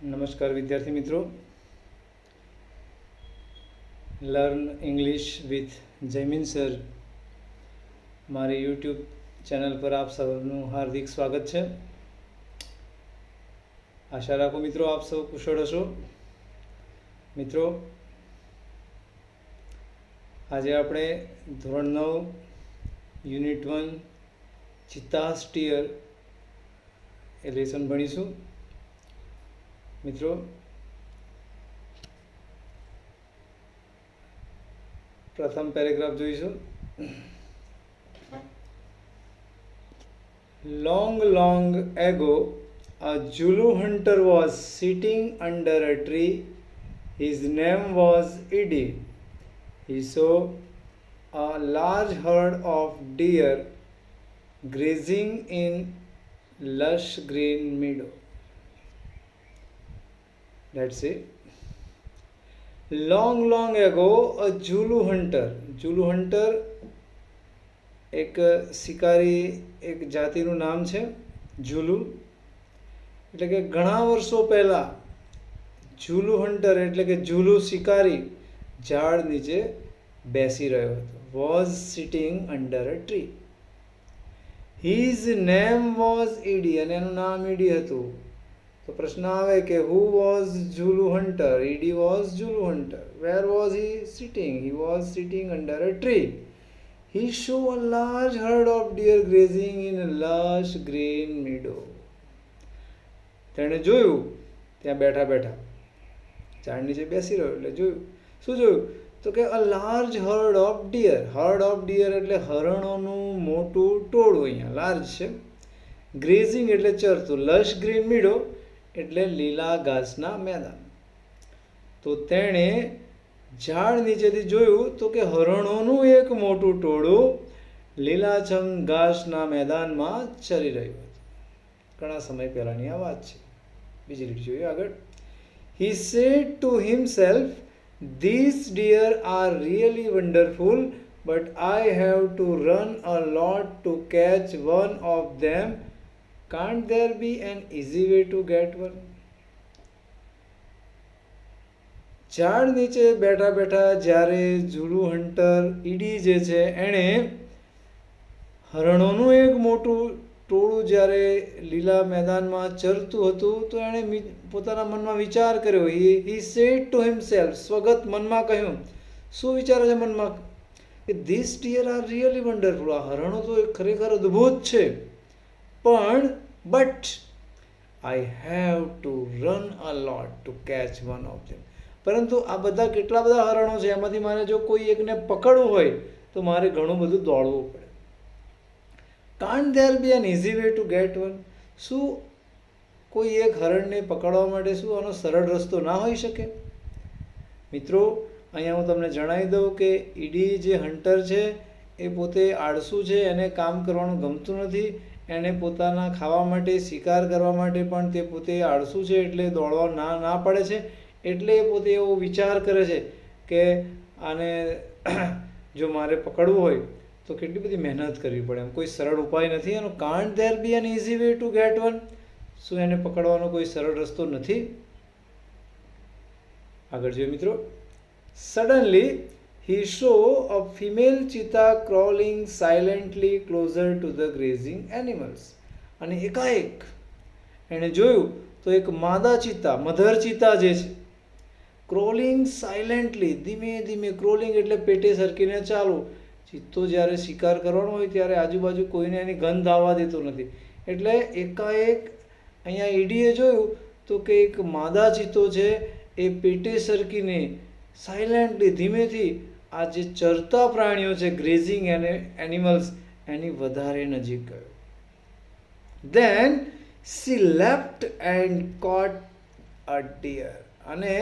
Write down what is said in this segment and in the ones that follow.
નમસ્કાર વિદ્યાર્થી મિત્રો, learn English with Jaymin sir મારી યુટ્યુબ ચેનલ પર આપ સૌનું હાર્દિક સ્વાગત છે. આશા રાખું મિત્રો આપ સૌ કુશળ હશો. મિત્રો, આજે આપણે ધોરણ 9 યુનિટ 1 ચિત્તા સ્ટીયર એ લેસન ભણીશું. મિત્રો, પ્રથમ પેરેગ્રાફ જોઈશું. Long ago, a Zulu hunter was sitting under a tree. His name was Edie. He saw a large herd of deer grazing in lush green meadow. That's it. Long ago, a Zulu hunter. Zulu hunter એક શિકારી, એક જાતિનું નામ છે ઝુલુ. એટલે કે ઘણા વર્ષો પહેલાં ઝુલુ હન્ટર એટલે કે ઝુલુ શિકારી ઝાડ નીચે બેસી રહ્યો હતો. Was sitting under a tree. His name was Eddie, અને એનું નામ ઈડી હતું. તો પ્રશ્ન આવે કે who was Zulu hunter? Eddie was Zulu hunter. Where was he sitting? He was sitting under a tree. He saw a large herd of deer grazing in a lush green meadow. તેણે જોયું, ત્યાં બેઠા બેઠા ઝાડ નીચે બેસી રહ્યો એટલે જોયું. શું જોયું? તો કે a large herd of deer. Herd of deer એટલે હરણોનું મોટું ટોળું. અહીંયા લાર્જ છે. ગ્રેઝિંગ એટલે ચરતું. લશ ગ્રીન મીડો એટલે લીલા ઘાસના મેદાન. તો તેણે ઝાડ નીચેથી જોયું તો કે હરણોનું એક મોટું ટોળું લીલાછમ ઘાસના મેદાનમાં ચરી રહ્યું હતું. ઘણા સમય પહેલાની આ વાત છે. બીજી રીત જોઈએ આગળ. He said to himself, "These deer are really wonderful, but I have to run a lot to catch one of them. Can't there be an easy way to get one?" ઝાડ નીચે બેઠા બેઠા જ્યારે ઝુલુ હન્ટર ઈડી જે છે એણે હરણોનું એક મોટું ટોળું જ્યારે લીલા મેદાનમાં ચરતું હતું તો એણે પોતાના મનમાં વિચાર કર્યો. હી સેડ ટુ હિમસેલ્ફ, સ્વગત મનમાં કહ્યું. શું વિચારે છે મનમાં? કે this deer are really wonderful. આ હરણો તો ખરેખર અદ્ભુત છે, પણ but I have to run a lot to catch one of them. પરંતુ આ બધા કેટલા બધા હરણો છે, એમાંથી મારે જો કોઈ એકને પકડવું હોય તો મારે ઘણું બધું દોડવું પડે. Can't there be an easy way to get one? શું કોઈ એક હરણને પકડવા માટે શું આનો સરળ રસ્તો ના હોઈ શકે? મિત્રો, અહીંયા હું તમને જણાવી દઉં કે ઈડી જે હન્ટર છે એ પોતે આળસુ છે. એને કામ કરવાનું ગમતું નથી. એને પોતાના ખાવા માટે, શિકાર કરવા માટે પણ તે પોતે આળસુ છે, એટલે દોડવા ના પડે છે. એટલે એ પોતે એવો વિચાર કરે છે કે આને જો મારે પકડવું હોય તો કેટલી બધી મહેનત કરવી પડે. એમ કોઈ સરળ ઉપાય નથી એનો. Can't there be an easy way to get one? શું એને પકડવાનો કોઈ સરળ રસ્તો નથી? આગળ જોઈએ મિત્રો. Suddenly he saw a female cheetah crawling silently closer to the grazing animals. અને એકાએક એણે જોયું તો એક માદા ચિત્તા, મધર ચિત્તા જે છે, ક્રોલિંગ સાયલેન્ટલી, ધીમે ધીમે. ક્રોલિંગ એટલે પેટે સરકીને ચાલવું. ચિત્તો જ્યારે શિકાર કરવાનો હોય ત્યારે આજુબાજુ કોઈને એની ગંધ આવવા દેતો નથી. એટલે એકાએક અહીંયા ઈડીએ જોયું તો કે એક માદા ચિત્તો છે એ પેટે સરકીને સાયલેન્ટલી, ધીમેથી આ જે ચરતા પ્રાણીઓ છે, ગ્રેઝિંગ એનિમલ્સ, એની વધારે નજીક ગયો. Then she leapt and caught a deer. અને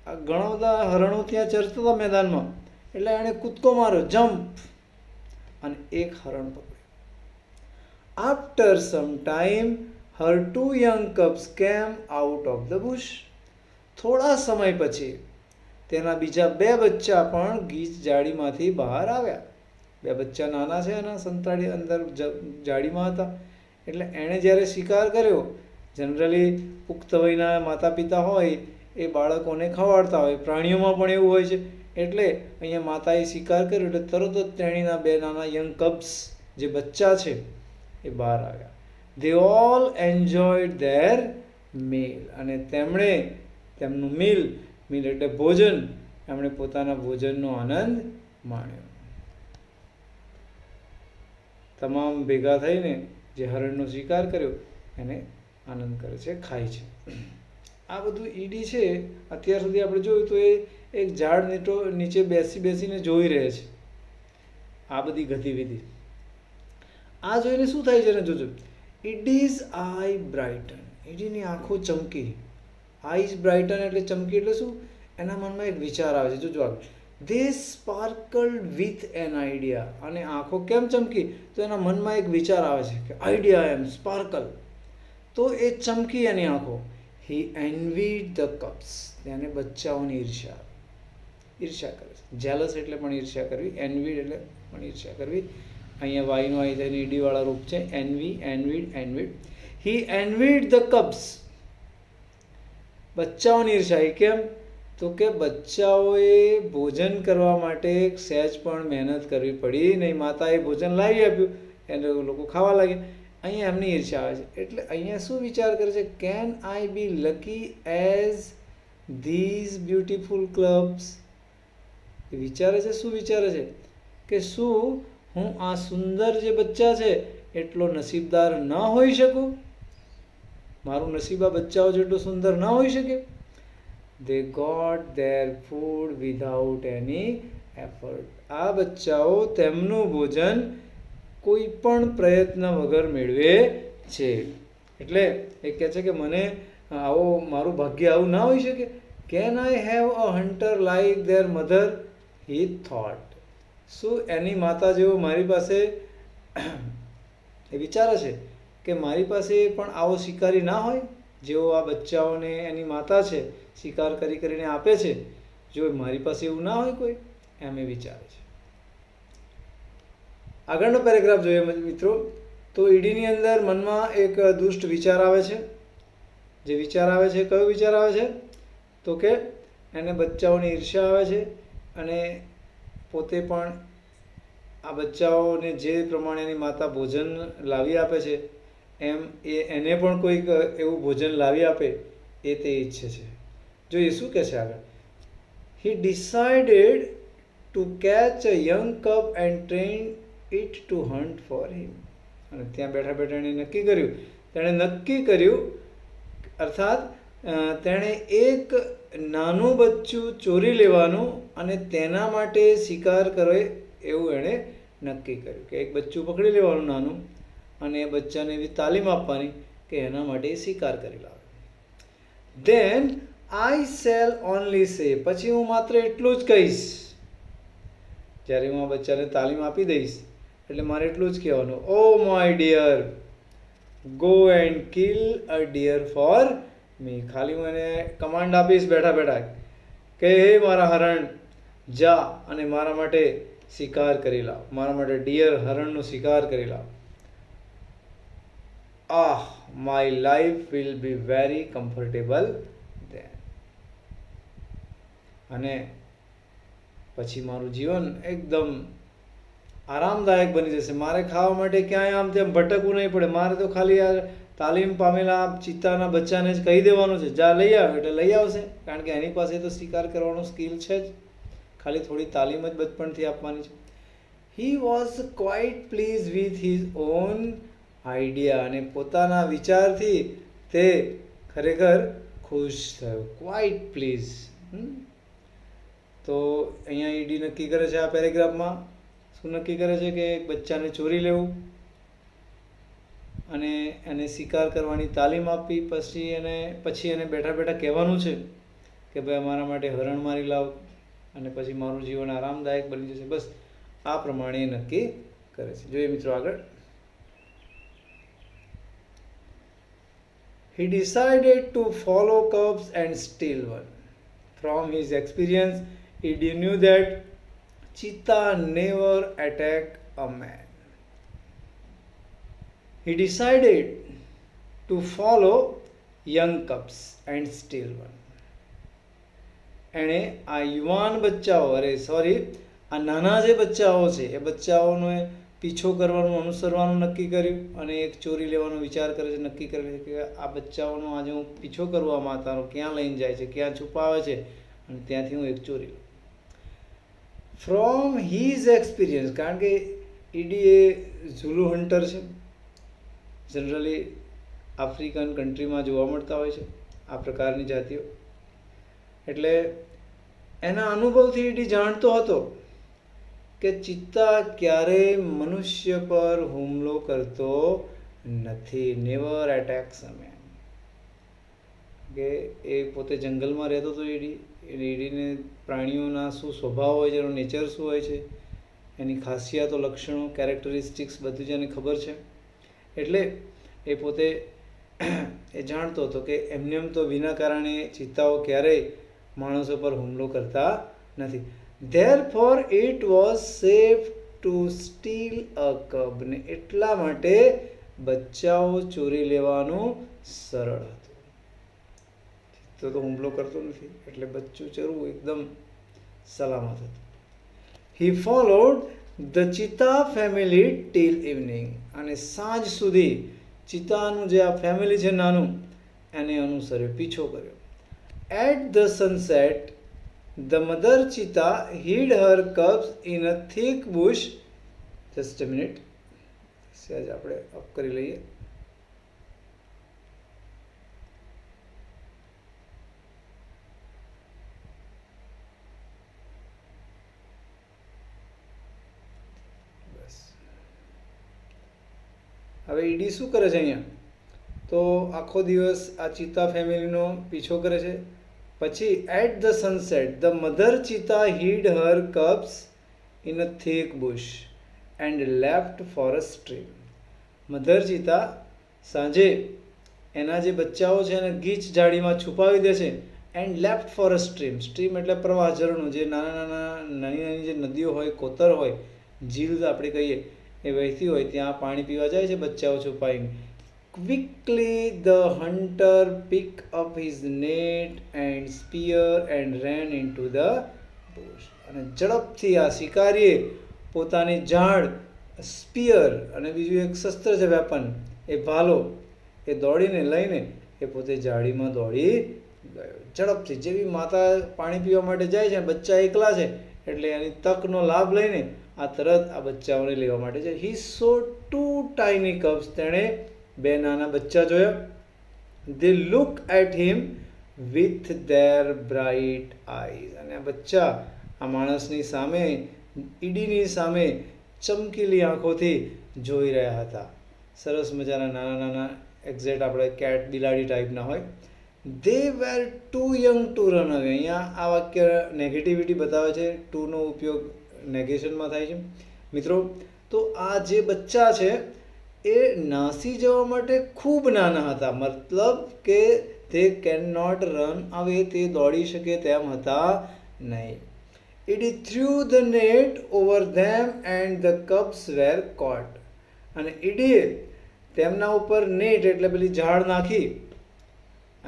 આ ઘણા બધા હરણો ત્યાં ચરતા હતા મેદાનમાં, એટલે એણે કૂદકો માર્યો, જમ્પ, અને એક હરણ પકડ્યું. After some time, her two young cubs came out of the bush. થોડા સમય પછી તેના બીજા બે બચ્ચા પણ ગીચ જાળીમાંથી બહાર આવ્યા. બે બચ્ચા નાના છે, એના સંતાડી અંદર જાળીમાં હતા. એટલે એણે જ્યારે શિકાર કર્યો જનરલી પુખ્ત વયના માતા પિતા હોય એ બાળકોને ખવાડતા હોય, પ્રાણીઓમાં પણ એવું હોય છે. એટલે અહીંયા માતાએ શિકાર કર્યો એટલે તરત જ તેણીના બે નાના યંગ કબ્સ જે બચ્ચા છે એ બહાર આવ્યા. They all enjoyed their meal. અને તેમણે તેમનું મીલ એટલે ભોજન, એમણે પોતાના ભોજનનો આનંદ માણ્યો. તમામ ભેગા થઈને જે હરણનો શિકાર કર્યો એને આનંદ કરે છે, ખાય છે. આ બધું ઈડી છે અત્યાર સુધી આપણે જોયું તો એ એક ઝાડ નીચે બેસીને જોઈ રહે છે આ બધી ગતિવિધિ. આ જોઈને શું થાય છે ને, જોજો. ઈડીઝ આઈ બ્રાઇટન, ઈડીની આંખો ચમકી. આઈઝ બ્રાઇટન એટલે ચમકી એટલે શું, એના મનમાં એક વિચાર આવે છે. જોજો આગળ, ધે સ્પાર્કલ્ડ વિથ એન આઈડિયા. અને આંખો કેમ ચમકી, તો એના મનમાં એક વિચાર આવે છે કે આઈડિયા એમ સ્પાર્કલ, તો એ ચમકી એની આંખો. હી એન્વીડ ધ કપ્સ, તેને બચ્ચાઓની ઈર્ષ્યા કરે છે. જેલસ એટલે પણ ઈર્ષ્યા કરવી, એન્વીડ એટલે પણ ઈર્ષ્યા કરવી. અહીંયા વાયનો આવી થઈને ઈડીવાળા રૂપ છે, એન્વીડ. હી એન્વીડ ધ કપ્સ, બચ્ચાઓની ઈર્ષ્યા. કેમ, તો કે બચ્ચાઓએ ભોજન કરવા માટે સહેજ પણ મહેનત કરવી પડી નહીં. માતાએ ભોજન લાવી આપ્યું, એને લોકો ખાવા લાગ્યા. અહીંયા એમની ઈર્ષ્યા આવે છે. એટલે અહીંયા શું વિચાર કરે છે, can I be lucky as these beautiful clubs. એ વિચારે છે, શું વિચારે છે કે શું હું આ સુંદર જે બચ્ચા છે એટલો નસીબદાર ન હોઈ શકું, મારું નસીબ આ બચ્ચાઓ જેટલું સુંદર ન હોઈ શકે. They got their food without any effort. આ બચ્ચાઓ તેમનું ભોજન કોઈ પણ પ્રયત્ન વગર મેળવે છે. એટલે એ કહે છે કે મને આવો, મારું ભાગ્ય આવું ના હોઈ શકે. Can I have a hunter like their mother, he thought. શું એની માતા જેવો મારી પાસે, એ વિચારે છે કે મારી પાસે પણ આવો શિકારી ના હોય જેવો આ બચ્ચાઓને એની માતા છે શિકાર કરીને આપે છે, જો મારી પાસે એવું ના હોય કોઈ, એમ એ વિચારે છે. આગળનો પેરેગ્રાફ જોઈએ મિત્રો. તો ઈડીની અંદર મનમાં એક દુષ્ટ વિચાર આવે છે. જે વિચાર આવે છે, કયો વિચાર આવે છે, તો કે એને બચ્ચાઓની ઈર્ષ્યા આવે છે અને પોતે પણ આ બચ્ચાઓને જે પ્રમાણે એની માતા ભોજન લાવી આપે છે એમ એને પણ કોઈક એવું ભોજન લાવી આપે એ તે ઈચ્છે છે. જો એ શું કહે છે આગળ, હી decided to catch a young cup and train it to hunt for him. અને ત્યાં બેઠા એણે નક્કી કર્યું, અર્થાત તેણે એક નાનું બચ્ચું ચોરી લેવાનું અને તેના માટે શિકાર કરે એવું એણે નક્કી કર્યું કે એક બચ્ચું પકડી લેવાનું નાનું અને એ બચ્ચાને એવી તાલીમ આપવાની કે એના માટે શિકાર કરી લાવે. ધેન આઈ શેલ ઓનલી સે, પછી હું માત્ર એટલું જ કહીશ. જ્યારે હું આ બચ્ચાને તાલીમ આપી દઈશ એટલે મારે એટલું જ કહેવાનું, oh my dear, go and kill a deer for me. ખાલી હું એને કમાન્ડ આપીશ બેઠા કે હે મારા હરણ, જા અને મારા માટે શિકાર કરી લાવ, મારા માટે ડિયર હરણનો શિકાર કરી લાવ. My life will be very comfortable then. અને પછી મારું જીવન એકદમ આરામદાયક બની જશે. મારે ખાવા માટે ક્યાંય આમ તેમ ભટકવું નહીં પડે. મારે તો ખાલી આ તાલીમ પામેલા ચિત્તાના બચ્ચાને જ કહી દેવાનું છે, જા લઈ આવ એટલે લઈ આવશે, કારણ કે એની પાસે તો શિકાર કરવાનો સ્કિલ છે જ. ખાલી થોડી તાલીમ જ બચપણથી આપવાની છે. He was quite please with his on idea. અને પોતાના વિચારથી તે ખરેખર ખુશ થયો. Quite please. તો અહીંયા ઈડી નક્કી કરે છે આ પેરેગ્રાફમાં. શું નક્કી કરે છે કે એક બચ્ચાને ચોરી લેવું અને એને શિકાર કરવાની તાલીમ આપી. પછી એને બેઠા કહેવાનું છે કે ભાઈ અમારા માટે હરણ મારી લાવ અને પછી મારું જીવન આરામદાયક બની જશે. બસ આ પ્રમાણે નક્કી કરે છે. જોઈએ મિત્રો આગળ. He decided to follow cubs and steal one. From his experience, he knew that cheetah never attack a man. He decided to follow young cups and steel one. એણે આ યુવાન બચ્ચાઓ આ નાના જે બચ્ચાઓ છે એ બચ્ચાઓનો પીછો કરવાનું, અનુસરવાનું નક્કી કર્યું અને એક ચોરી લેવાનો વિચાર કરે છે. નક્કી કરે છે કે આ બચ્ચાઓનો આજે હું પીછો કરવા માતાનો ક્યાં લઈને જાય છે, ક્યાં છુપાવે છે અને ત્યાંથી હું એક ચોરી લઉં. ફ્રોમ હીઝ એક્સપિરિયન્સ, કારણ કે ઈડી એ ઝુલુ હન્ટર છે. જનરલી આફ્રિકન કન્ટ્રીમાં જોવા મળતા હોય છે આ પ્રકારની જાતિઓ. એટલે એના અનુભવથી ઈડી જાણતો હતો કે ચિત્તા ક્યારેય મનુષ્ય પર હુમલો કરતો નથી. નેવર એટેક્સ અ મેન. કે એ પોતે જંગલમાં રહેતો હતો ઈડીને પ્રાણીઓના શું સ્વભાવ હોય છે, એનો નેચર શું હોય છે, એની ખાસિયાતો, લક્ષણો, કેરેક્ટરિસ્ટિક્સ બધું જ એને ખબર છે. એટલે એ પોતે એ જાણતો હતો કે એમને એમ તો વિના કારણે ચિત્તાઓ ક્યારેય માણસો પર હુમલો કરતા નથી. Therefore it was safe to steal a cub. ને એટલા માટે બચ્ચાઓ ચોરી લેવાનું સરળ હતું. તો હુમલો કરતો નથી એટલે બચ્ચું ચોરવું એકદમ સલામત હતું. He followed the cheetah family till evening. અને સાંજ સુધી ચિત્તાનું જે આ ફેમિલી છે નાનું એને અનુસર્યો, પીછો કર્યો. At the sunset, the mother cheetah hid her cubs in a thick bush. Just a minute. સહેજ આપણે અપ કરી લઈએ. બસ. હવે ઈડી શું કરે છે અહીંયા? તો આખો દિવસ આ ચિત્તા ફેમિલીનો પીછો કરે છે. પછી at the sunset the mother cheetah hid her cubs in a thick bush and left for a stream. Mother cheetah સાંજે એના જે બચ્ચાઓ છે એને ગીચ ઝાડીમાં છુપાવી દે છે. And left for a stream. Stream એટલે પ્રવાહ, ઝરણું, જે નાની જે નદીઓ હોય, કોતર હોય, ઝીલ આપણે કહીએ, એ વહેતી હોય ત્યાં પાણી પીવા જાય છે બચ્ચાઓ છુપાઈને. Quickly the hunter picked up his net and spear and ran into the bush. અને ઝડપથી આ શિકારીએ પોતાની ઝાડ, સ્પિયર અને બીજું એક શસ્ત્ર છે, વેપન, એ ભાલો, એ દોડીને લઈને એ પોતે ઝાડીમાં દોડી ગયો. ઝડપથી. જેવી માતા પાણી પીવા માટે જાય છે, બચ્ચા એકલા છે એટલે એની તકનો લાભ લઈને આ તરત આ બચ્ચાઓને લેવા માટે જાય. He saw 2 tiny cubs. તેણે 2 નાના બચ્ચા જોયા. They looked at him with their bright eyes. અને આ બચ્ચા આ માણસની સામે, ઈડીની સામે ચમકીલી આંખોથી જોઈ રહ્યા હતા. સરસ મજાના નાના એક્ઝેક્ટ આપણે કેટ, બિલાડી ટાઈપના હોય. They were too young to run away. અહીંયા આ વાક્ય નેગેટિવિટી બતાવે છે. ટુનો ઉપયોગ નેગેશનમાં થાય છે મિત્રો. તો આ જે બચ્ચા છે એ નાસી જવા માટે ખૂબ નાના હતા. મતલબ કે તે કેન નોટ રન અવે, તે દોડી શકે તેમ હતા નહીં. It threw the net over them and the cubs were caught. અને ઈડીએ તેમના ઉપર નેટ એટલે પેલી ઝાડ નાખી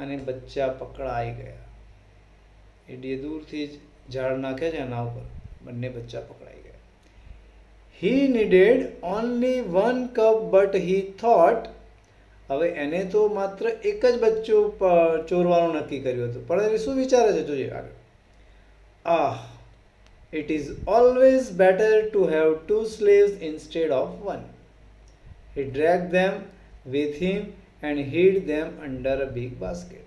અને બચ્ચા પકડાઈ ગયા. ઈડીએ દૂરથી જ ઝાડ નાખે છે એના ઉપર, બંને બચ્ચા પકડાઈ ગયા. He needed only 1 cub but he thought. હવે એને તો માત્ર એક જ બચ્ચું ચોરવાનું નક્કી કર્યું હતું, પણ એને શું વિચારે છે જોઈએ આગળ. It is always better to have 2 slaves instead of 1. He dragged them with him and hid them under a big basket.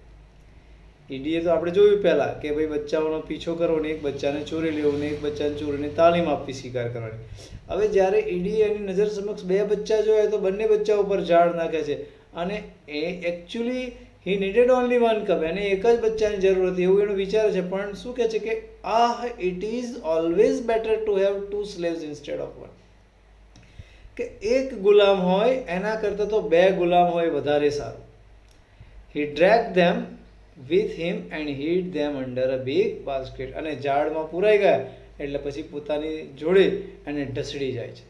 ઈડીએ તો આપણે જોયું પહેલાં કે ભાઈ બચ્ચાઓનો પીછો કરવો ને એક બચ્ચાને ચોરી લેવું ને એક બચ્ચાને ચોરીને તાલીમ આપવી શિકાર કરવાની. હવે જ્યારે ઈડીએ એની નજર સમક્ષ 2 બચ્ચા જોયા તો બંને બચ્ચા ઉપર ઝાડ નાખે છે અને એ એકચ્યુઅલી હી નીડેડ ઓનલી 1 કપ. એને એક જ બચ્ચાની જરૂર હતી એવું એનું વિચારે છે, પણ શું કહે છે કે it is always better to have 2 slaves instead of 1. કે એક ગુલામ હોય એના કરતાં તો 2 ગુલામ હોય વધારે સારું. He drag them with him and hid them under a big basket. અને ઝાડમાં પુરાઈ ગયા એટલે પછી પોતાની જોડે એને ઢસડી જાય છે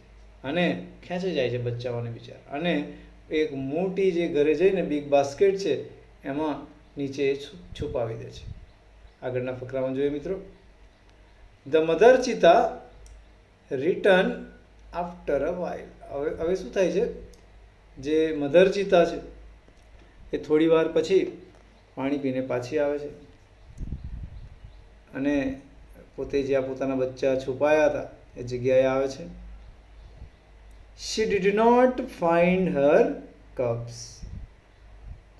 અને ખેંચી જાય છે બચ્ચાઓને બિચારા. અને એક મોટી જે ઘરે જઈને બિગ બાસ્કેટ છે એમાં નીચે છુપાવી દે છે. આગળના ફકરામાં જોઈએ મિત્રો. The mother cheetah return after a while. હવે શું થાય છે, જે મધર ચિતા છે એ થોડી વાર પછી પાણી પીને પાછી આવે છે અને પોતે જ્યાં પોતાના બચ્ચા છુપાયા હતા એ જગ્યાએ આવે છે. She did not find her cubs.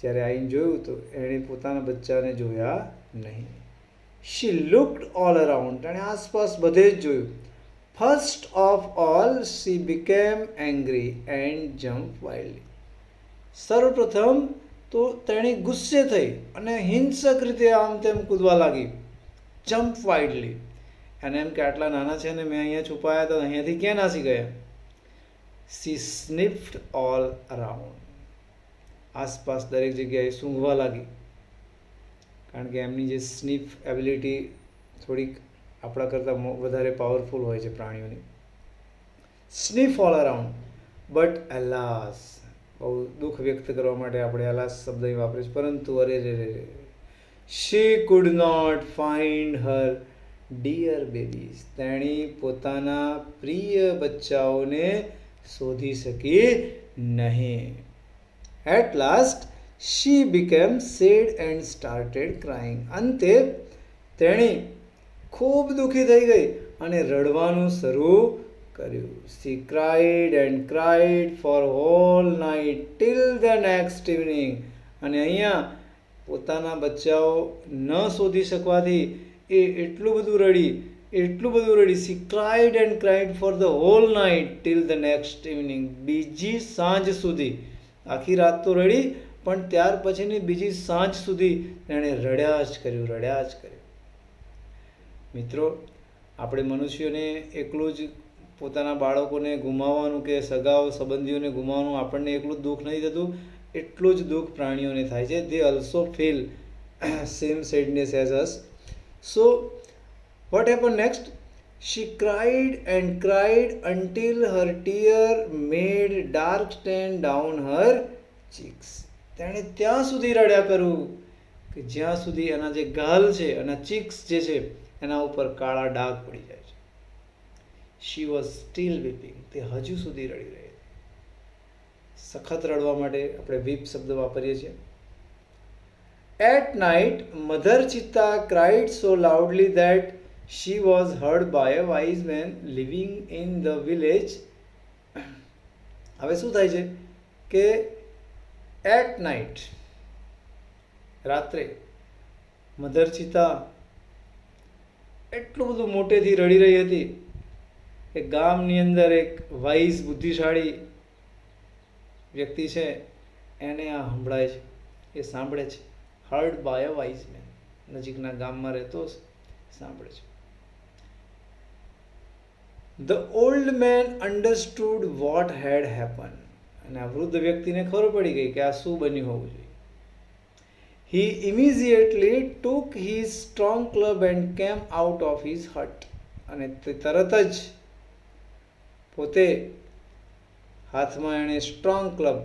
જ્યારે આવીને જોયું તો એણે પોતાના બચ્ચાને જોયા નહીં. She looked all around. તેણે આસપાસ બધે જ જોયું. First of all she became angry and jump wildly. સર્વપ્રથમ તો તેણી ગુસ્સે થઈ અને હિંસક રીતે આમ તેમ કૂદવા લાગી. જમ્પ વાઇલ્ડલી. અને એમ કે આટલા નાના છે ને મેં અહીંયા છુપાયા તો અહીંયાથી ક્યાં નાસી ગયા. She sniffed all around. આસપાસ દરેક જગ્યાએ સૂંઘવા લાગી, કારણ કે એમની જે સ્નિફ એબિલિટી થોડીક આપણા કરતાં વધારે પાવરફુલ હોય છે પ્રાણીઓની. Sniff all around but એલાસ. બહુ દુઃખ વ્યક્ત કરવા માટે આપણે એલાસ શબ્દ વાપરીએ છીએ, પરંતુ અરે રે રે રે, she could not find her deer babies. તેણી પોતાના પ્રિય બચ્ચાઓને શોધી શકી નહીં. At last she became sad and started crying. અંતે તેણી ખૂબ દુઃખી થઈ ગઈ અને રડવાનું શરૂ કર્યું. She cried and cried for whole night till the next evening. અને અહીંયા પોતાના બચ્ચાઓ ન શોધી શકવાથી એ એટલું બધું રડી. She cried and cried for the whole night till the next evening. બીજી સાંજ સુધી, આખી રાત તો રડી, પણ ત્યાર પછીની બીજી સાંજ સુધી એણે રડ્યા જ કર્યું. મિત્રો, આપણે મનુષ્યોને એકલું જ પોતાના બાળકોને ગુમાવવાનું કે સગાઓ સંબંધીઓને ગુમાવવાનું આપણને એકલું દુઃખ નથી થતું, એટલું જ દુઃખ પ્રાણીઓને થાય છે. They also feel same sadness as us. So what happened next? She cried and cried until her tear made dark stain down her cheeks. તેણે ત્યાં સુધી રડ્યા કર્યું કે જ્યાં સુધી એના જે ગાલ છે, એના ચીક્સ જે છે એના ઉપર કાળા ડાઘ પડી જાય છે. She was still weeping. તે હજુ સુધી રડી રહી હતી. સખત રડવા માટે આપણે વીપ શબ્દ વાપરીએ છીએ. At night, Mother Chitta cried so loudly that she was heard by a wise man living in the village. હવે શું થાય છે કે એટ નાઇટ, રાત્રે મધર ચિતા એટલું બધું મોટેથી રડી રહી હતી કે ગામની અંદર એક વાઇઝ બુદ્ધિશાળી વ્યક્તિ છે એને આ સંભળાય છે, એ સાંભળે છે. Heard by a wise man. નજીકના ગામમાં રહેતો સાંભળે છે. The old man understood what had happened. અને આ વૃદ્ધ વ્યક્તિને ખબર પડી ગઈ કે આ શું બન્યું હોવું જોઈએ. He immediately took his strong club and came out of his hut. અને તે તરત જ પોતે હાથમાં એણે સ્ટ્રોંગ ક્લબ,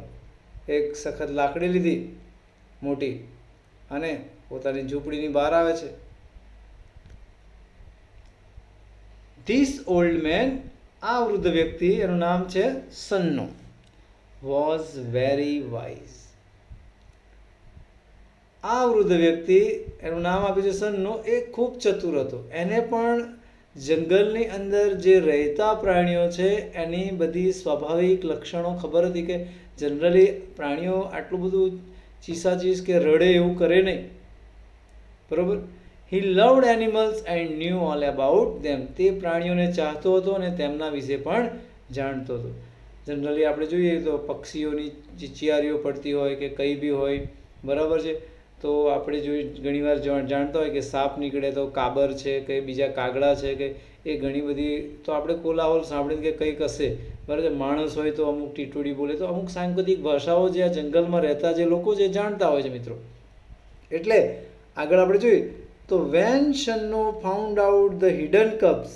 એક સખત લાકડી લીધી મોટી, અને પોતાની ઝૂંપડીની બહાર આવે છે. This old man, આ વૃદ્ધ વ્યક્તિ, એનું નામ છે સન્નો, was very wise. આ વૃદ્ધ વ્યક્તિ, એનું નામ આપ્યું છે સન્નો, એ ખૂબ ચતુર હતો. એને પણ જંગલની અંદર જે રહેતા પ્રાણીઓ છે એની બધી સ્વાભાવિક લક્ષણો ખબર હતી કે જનરલી પ્રાણીઓ આટલું બધું ચીસાચીસ કે રડે એવું કરે નહીં, બરોબર. He loved animals and knew all about them. તે પ્રાણીઓને ચાહતો હતો અને તેમના વિશે પણ જાણતો હતો. જનરલી આપણે જોઈએ તો પક્ષીઓની ચિચિયારીઓ પડતી હોય કે કંઈ બી હોય, બરાબર છે, તો આપણે ઘણીવાર જાણતા હોય કે સાપ નીકળે તો કાબર છે કે બીજા કાગડા છે કે એ ઘણી બધી, તો આપણે કોલાહોલ સાંભળીને કે કંઈક હશે, બરાબર. માણસ હોય તો અમુક ટીટુડી બોલે, તો અમુક સાંકેતિક ભાષાઓ જે આ જંગલમાં રહેતા જે લોકો જે જાણતા હોય છે મિત્રો. એટલે આગળ આપણે જોઈએ તો when Shanno found out the hidden cubs,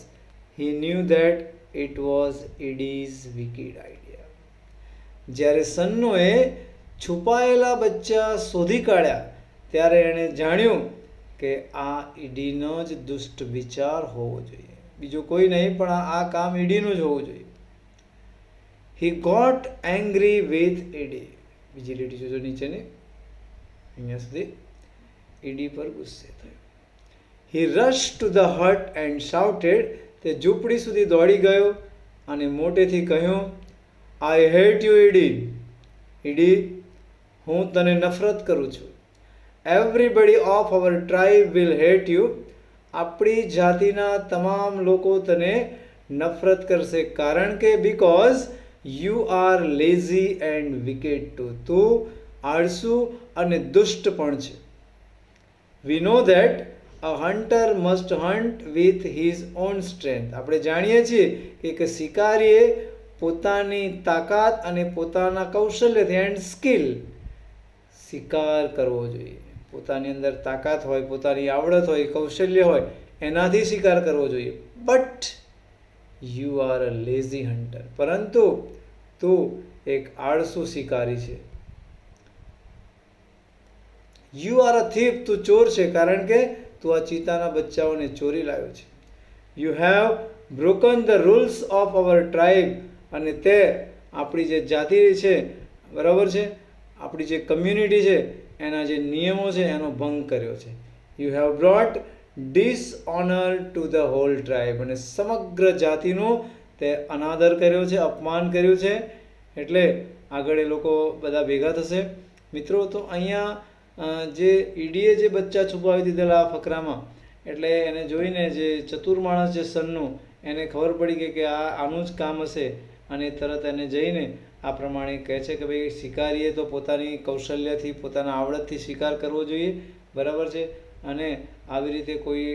he knew that it was Edie's wicked idea. જ્યારે સન્નોએ છુપાયેલા બચ્ચા શોધી કાઢ્યા ત્યારે એણે જાણ્યું કે આ ઈડીનો જ દુષ્ટ વિચાર હોવો જોઈએ, બીજો કોઈ નહીં, પણ આ કામ ઈડીનું જ હોવું જોઈએ. He got angry with Eddie. બીજી લીટી જોજો નીચેની, અહીંયા સુધી. ઈડી પર ગુસ્સે થયો. He rush to the hut and shouted. તે ઝૂંપડી સુધી દોડી ગયો અને મોટેથી કહ્યું, I hate you Eddie. Eddie, હું તને નફરત કરું છું. Everybody of our tribe will hate you. આપણી જાતિના તમામ લોકો તને નફરત કરશે, કારણ કે because you are lazy and wicked too. તું આળસુ અને દુષ્ટ પણ છે. We know that a hunter must hunt with his own strength. આપણે જાણીએ છીએ કે એક શિકારીએ પોતાની તાકાત અને પોતાના કૌશલ્યથી એન્ડ સ્કિલ શિકાર કરવો જોઈએ. પોતાની અંદર તાકાત હોય, પોતાની આવડત હોય, કૌશલ્ય હોય, એનાથી શિકાર કરવો જોઈએ. But you are a lazy hunter. પરંતુ તું એક આળસુ શિકારી છે. You are a thief. તું ચોર છે, કારણ કે તું આ ચિત્તાના બચ્ચાઓને ચોરી લાવ્યો છે. You have broken the rules of our tribe. અને તે આપણી જે જાતિ છે, બરાબર છે, આપણી જે કમ્યુનિટી છે, એના જે નિયમો છે એનો ભંગ કર્યો છે. You have brought dishonour to the whole tribe. અને સમગ્ર જાતિનો તે અનાદર કર્યો છે, અપમાન કર્યું છે. એટલે આગળ એ લોકો બધા ભેગા થશે. મિત્રો, તો અહીંયા જે ઈડીએ જે બચ્ચા છુપાવી દીધેલા આ ફકરામાં, એટલે એને જોઈને જે ચતુર માણસ છે સન્નું, એને ખબર પડી ગઈ કે આનું જ કામ હશે. અને તરત એને જઈને આ પ્રમાણે કહે છે કે ભાઈ શિકારીએ તો પોતાની કૌશલ્યથી, પોતાના આવડતથી શિકાર કરવો જોઈએ, બરાબર છે. અને આવી રીતે કોઈ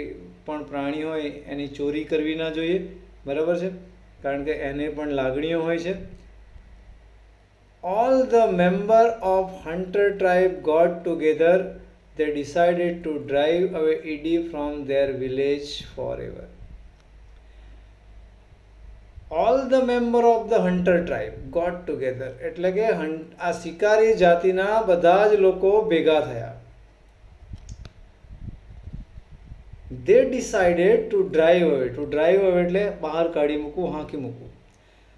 પણ પ્રાણી હોય એની ચોરી કરવી ના જોઈએ, બરાબર છે, કારણ કે એને પણ લાગણીઓ હોય છે. All the members of Hunter tribe got together. They decided to drive away Edie from their village forever. All the members of the Hunter tribe got together. એટલે કે આ શિકારી જાતિના બધા જ લોકો ભેગા થયા. They decided to drive away. To drive away એટલે બહાર કાઢી મૂકવું, હાંકી મૂકવું.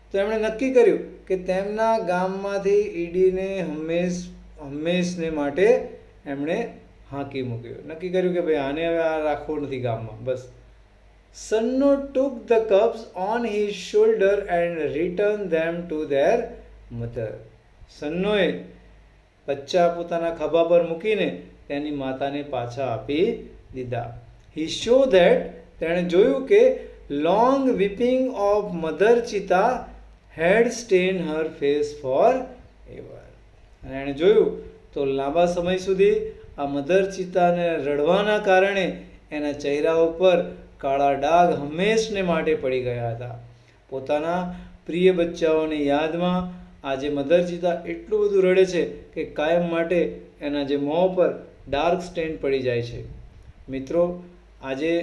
તો એમણે નક્કી કર્યું કે તેમના ગામમાંથી ઈડીને હંમેશને માટે એમણે હાંકી મૂક્યું. નક્કી કર્યું કે ભાઈ આને હવે આ રાખવો નથી ગામમાં, બસ. Sannu took the cubs on his shoulder and returned them to their mother. સન્નોએ બચ્ચા પોતાના ખભા પર મૂકીને તેની માતાને પાછા આપી દીધા. He showed that, તેણે જોયું કે long weeping of mother cheetah had stained her face forever. અને એણે જોયું તો લાંબા સમય સુધી આ મધર ચિત્તાને રડવાના કારણે એના ચહેરા ઉપર કાળા ડાઘ હંમેશને માટે પડી ગયા હતા. પોતાના પ્રિય બચ્ચાઓની યાદમાં આજે મધર ચિત્તા એટલું બધું રડે છે કે કાયમ માટે એના જે મોં પર ડાર્ક સ્ટેન પડી જાય છે. મિત્રો, આજે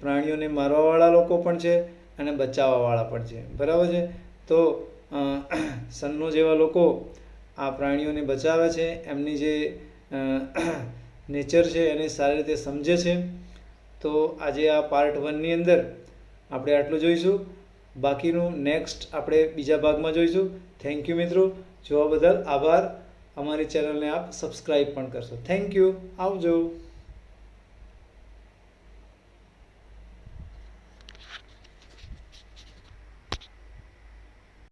પ્રાણીઓને મારવાવાળા લોકો પણ છે અને બચાવવાવાળા પણ છે, બરાબર છે. તો સન્નો જેવા લોકો આ પ્રાણીઓને બચાવે છે, એમની જે નેચર છે એને સારી રીતે સમજે છે. તો આજે આ પાર્ટ 1ની અંદર આપણે આટલું જોઈશું. બાકીનું નેક્સ્ટ આપણે બીજા ભાગમાં જોઈશું. થેન્ક યુ મિત્રો, જોવા બદલ આભાર. અમારી ચેનલને આપ સબસ્ક્રાઈબ પણ કરશો. Thank you. આવજો.